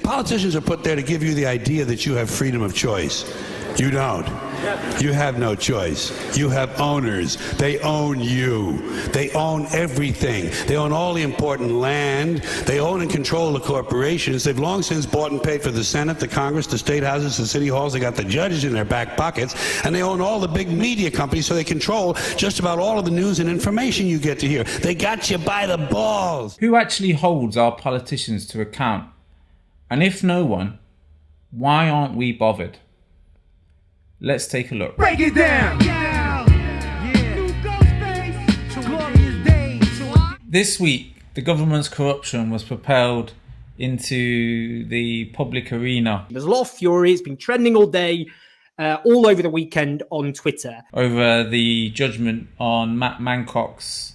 Politicians are put there to give you the idea that you have freedom of choice. You don't. You have no choice. You have owners. They own you. They own everything. They own all the important land. They own and control the corporations. They've long since bought and paid for the Senate, the Congress, the state houses, the city halls. They got the judges in their back pockets. And they own all the big media companies, so they control just about all of the news and information you get to hear. They got you by the balls. Who actually holds our politicians to account? And if no one, why aren't we bothered? Let's take a look. Break it down! This week, the government's corruption was propelled into the public arena. There's a lot of fury. It's been trending all day, all over the weekend on Twitter. Over the judgment on Matt Mancock's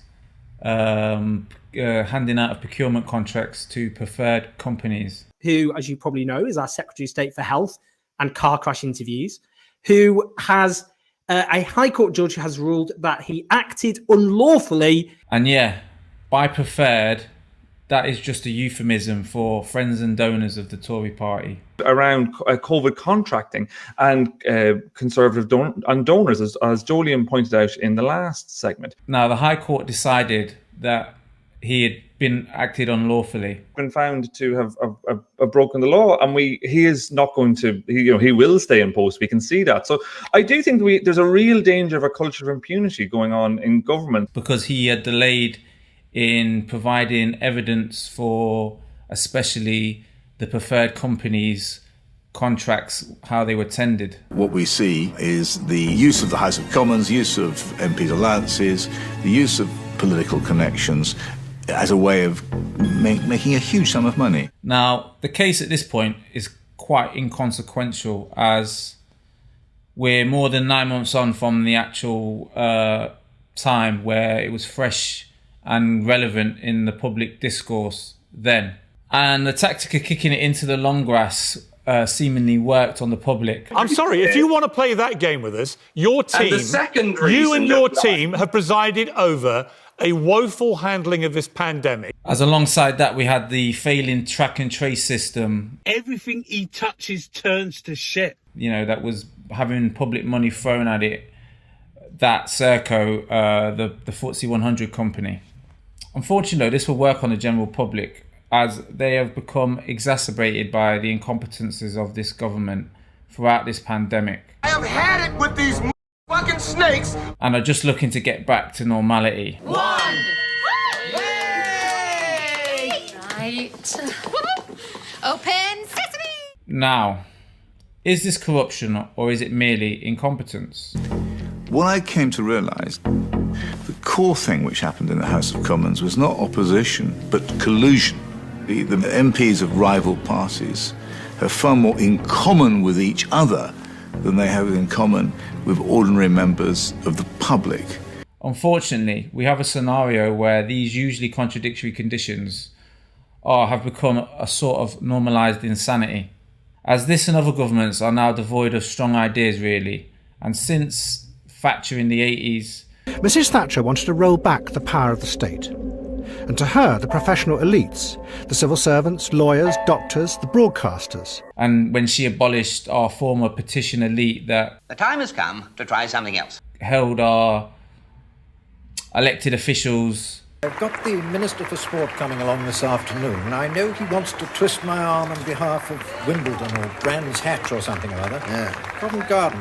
handing out of procurement contracts to preferred companies. Who, as you probably know, is our Secretary of State for Health and Car Crash Interviews, who has a High Court judge has ruled that he acted unlawfully. And yeah, by preferred, that is just a euphemism for friends and donors of the Tory party. Around COVID contracting and Conservative donors, as Jolyon pointed out in the last segment. Now, the High Court decided that he had been acted unlawfully. Been found to have broken the law, and he is not going to. He will stay in post. We can see that. So I do think there's a real danger of a culture of impunity going on in government because he had delayed in providing evidence for, especially the preferred companies' contracts, how they were tendered. What we see is the use of the House of Commons, use of MPs' allowances, the use of political connections as a way of making a huge sum of money. Now, the case at this point is quite inconsequential, as we're more than 9 months on from the actual time where it was fresh and relevant in the public discourse then. And the tactic of kicking it into the long grass seemingly worked on the public. I'm sorry, if you want to play that game with us, your team, you and your team have presided over a woeful handling of this pandemic. As alongside that, we had the failing track and trace system. Everything he touches turns to shit. That was having public money thrown at it. That Serco, the FTSE 100 company. Unfortunately, this will work on the general public, as they have become exacerbated by the incompetences of this government throughout this pandemic. I have had it with these fucking snakes. And are just looking to get back to normality. One! Yay! Right. Open sesame! Now, is this corruption or is it merely incompetence? What I came to realise, the core thing which happened in the House of Commons was not opposition, but collusion. The MPs of rival parties have far more in common with each other than they have in common with ordinary members of the public. Unfortunately, we have a scenario where these usually contradictory conditions have become a sort of normalised insanity, as this and other governments are now devoid of strong ideas, really. And since Thatcher in the 80s... Mrs. Thatcher wanted to roll back the power of the state. And to her, the professional elites, the civil servants, lawyers, doctors, the broadcasters. And when she abolished our former petition elite that... The time has come to try something else. ...held our elected officials... I've got the Minister for Sport coming along this afternoon, and I know he wants to twist my arm on behalf of Wimbledon or Brands Hatch or something or other. Yeah. Covent Garden.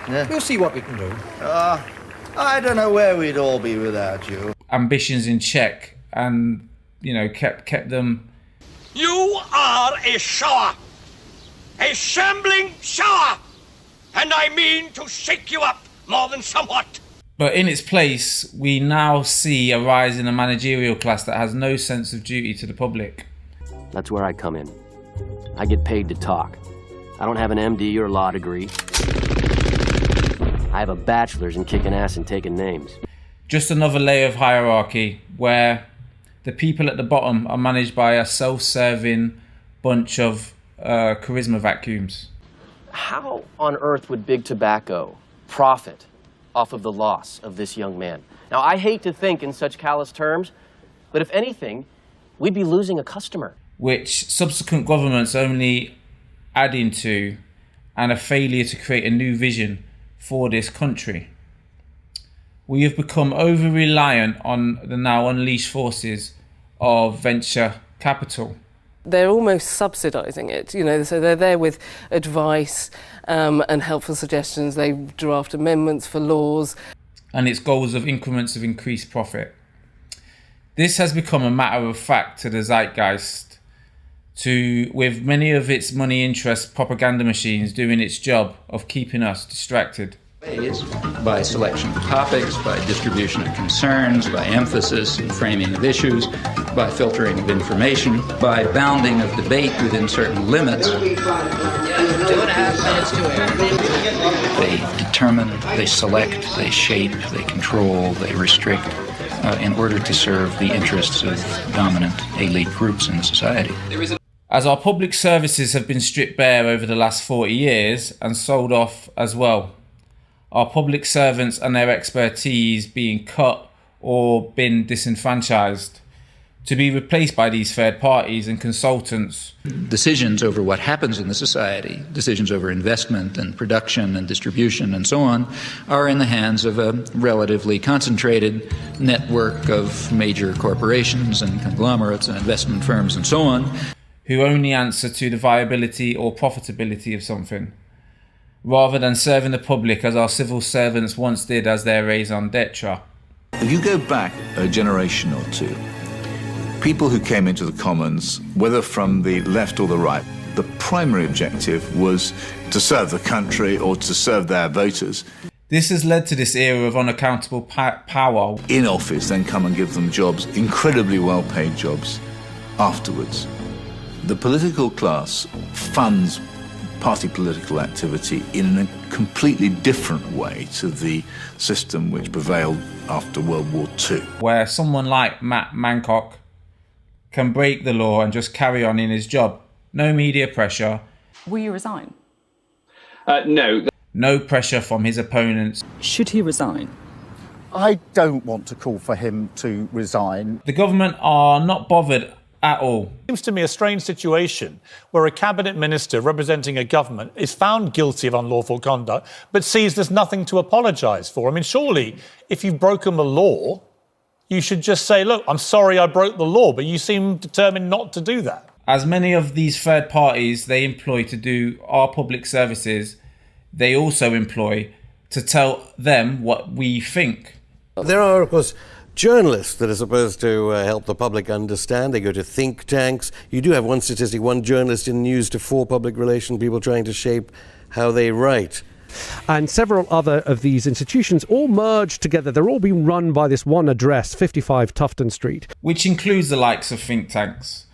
Yeah. We'll see what we can do. I don't know where we'd all be without you. Ambitions in check and, kept them... You are a shower. A shambling shower. And I mean to shake you up more than somewhat. But in its place, we now see a rise in a managerial class that has no sense of duty to the public. That's where I come in. I get paid to talk. I don't have an MD or a law degree. I have a bachelor's in kicking ass and taking names. Just another layer of hierarchy where the people at the bottom are managed by a self-serving bunch of charisma vacuums. How on earth would Big Tobacco profit off of the loss of this young man? Now, I hate to think in such callous terms, but if anything, we'd be losing a customer. which subsequent governments only adding to, and a failure to create a new vision for this country. We have become over-reliant on the now unleashed forces of venture capital. They're almost subsidising it, so they're there with advice and helpful suggestions. They draft amendments for laws. And its goals of increments of increased profit. This has become a matter of fact to the zeitgeist, with many of its money interest propaganda machines doing its job of keeping us distracted. Ways, by selection of topics, by distribution of concerns, by emphasis and framing of issues, by filtering of information, by bounding of debate within certain limits. 2.5 minutes to air. They determine, they select, they shape, they control, they restrict in order to serve the interests of dominant elite groups in society. As our public services have been stripped bare over the last 40 years and sold off as well, our public servants and their expertise being cut or been disenfranchised to be replaced by these third parties and consultants. Decisions over what happens in the society, decisions over investment and production and distribution and so on, are in the hands of a relatively concentrated network of major corporations and conglomerates and investment firms and so on, who only answer to the viability or profitability of something, rather than serving the public as our civil servants once did as their raison d'etre. If you go back a generation or two, people who came into the Commons, whether from the left or the right, the primary objective was to serve the country or to serve their voters. This has led to this era of unaccountable power. In office, then come and give them jobs, incredibly well-paid jobs, afterwards. The political class funds party political activity in a completely different way to the system which prevailed after World War II. Where someone like Matt Mancock can break the law and just carry on in his job. No media pressure. Will you resign? No. No pressure from his opponents. Should he resign? I don't want to call for him to resign. The government are not bothered at all. It seems to me a strange situation where a cabinet minister representing a government is found guilty of unlawful conduct but sees there's nothing to apologise for. I mean, surely if you've broken the law, you should just say, look, I'm sorry I broke the law, but you seem determined not to do that. As many of these third parties they employ to do our public services, they also employ to tell them what we think. There are, of course, journalists that are supposed to help the public understand. They go to think tanks. You do have one statistic, one journalist in news to 4 public relation people trying to shape how they write. And several other of these institutions all merged together. They're all being run by this one address, 55 Tufton Street. Which includes the likes of think tanks,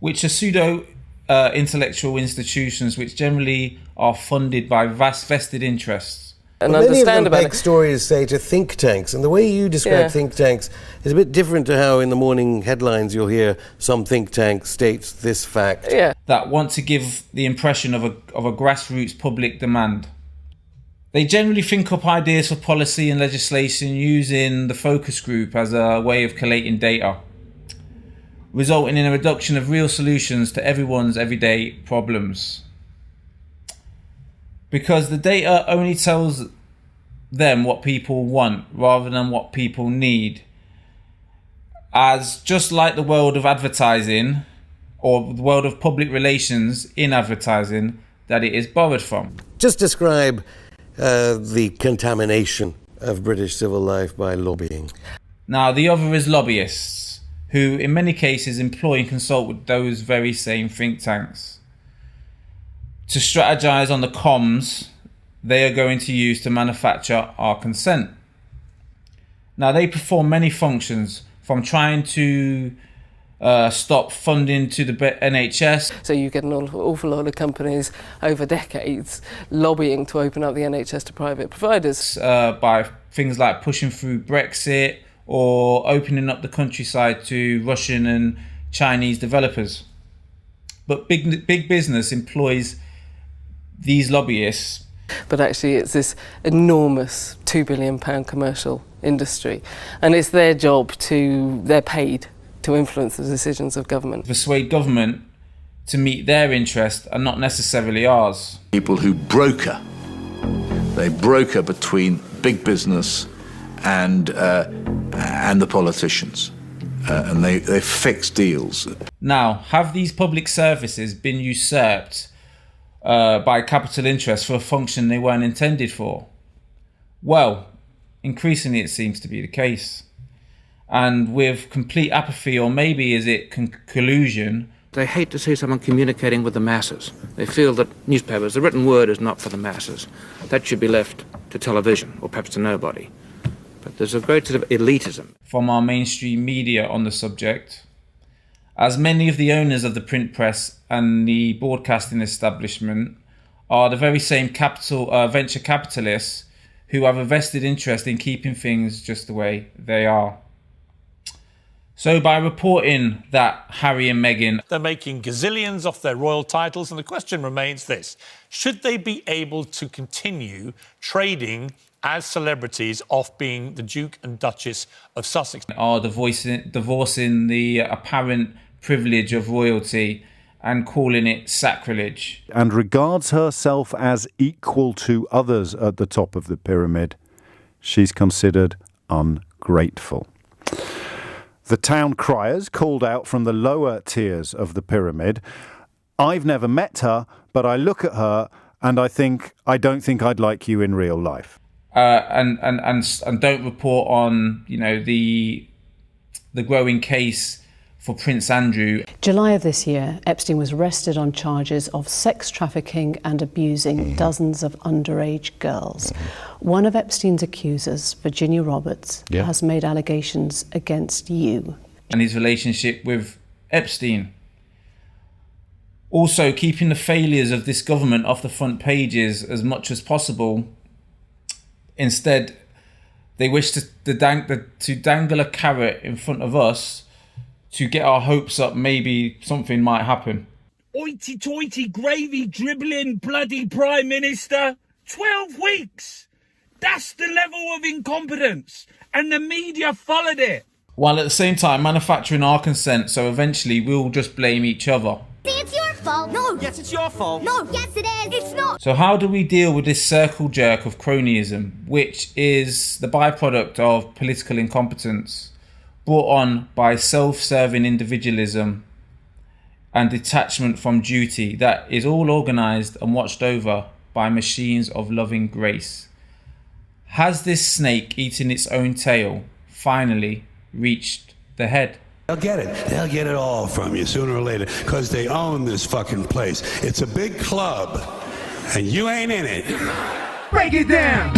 which are pseudo-intellectual institutions which generally are funded by vast vested interests. And many of them backstories say to think tanks, and the way you describe think tanks is a bit different to how in the morning headlines you'll hear some think tank states this fact. That want to give the impression of a grassroots public demand. They generally think up ideas for policy and legislation using the focus group as a way of collating data, resulting in a reduction of real solutions to everyone's everyday problems. Because the data only tells them what people want rather than what people need. As just like the world of advertising or the world of public relations in advertising that it is borrowed from. Just describe the contamination of British civil life by lobbying. Now, the other is lobbyists, who in many cases employ and consult with those very same think tanks to strategize on the comms they are going to use to manufacture our consent. Now, they perform many functions, from trying to stop funding to the NHS. So you get an awful lot of companies over decades lobbying to open up the NHS to private providers. By things like pushing through Brexit or opening up the countryside to Russian and Chinese developers. But big business employs these lobbyists. But actually it's this enormous £2 billion commercial industry, and it's their job they're paid to influence the decisions of government. Persuade government to meet their interest and not necessarily ours. People who broker. They broker between big business and the politicians. And they fix deals. Now, have these public services been usurped by capital interests for a function they weren't intended for? Well, increasingly it seems to be the case. And with complete apathy, or maybe is it collusion? They hate to see someone communicating with the masses. They feel that newspapers, the written word is not for the masses. That should be left to television, or perhaps to nobody. But there's a great sort of elitism from our mainstream media on the subject, as many of the owners of the print press and the broadcasting establishment are the very same venture capitalists who have a vested interest in keeping things just the way they are. So by reporting that Harry and Meghan... They're making gazillions off their royal titles, and the question remains this: should they be able to continue trading as celebrities off being the Duke and Duchess of Sussex? Are divorcing the apparent privilege of royalty and calling it sacrilege. And regards herself as equal to others at the top of the pyramid. She's considered ungrateful. The town criers called out from the lower tiers of the pyramid. I've never met her, but I look at her and I don't think I'd like you in real life. And don't report on, the growing case for Prince Andrew. July of this year, Epstein was arrested on charges of sex trafficking and abusing dozens of underage girls. One of Epstein's accusers, Virginia Roberts, has made allegations against you. And his relationship with Epstein. Also, keeping the failures of this government off the front pages as much as possible. Instead, they wish to dangle a carrot in front of us to get our hopes up maybe something might happen. Hoity-toity, gravy dribbling bloody Prime Minister. 12 weeks! That's the level of incompetence. And the media followed it. While at the same time manufacturing our consent, so eventually we'll just blame each other. See, it's your fault. No. Yes, it's your fault. No. Yes, it is. It's not. So how do we deal with this circle jerk of cronyism, which is the byproduct of political incompetence, brought on by self-serving individualism and detachment from duty that is all organised and watched over by machines of loving grace? Has this snake eating its own tail finally reached the head? They'll get it. They'll get it all from you sooner or later because they own this fucking place. It's a big club and you ain't in it. Break it down.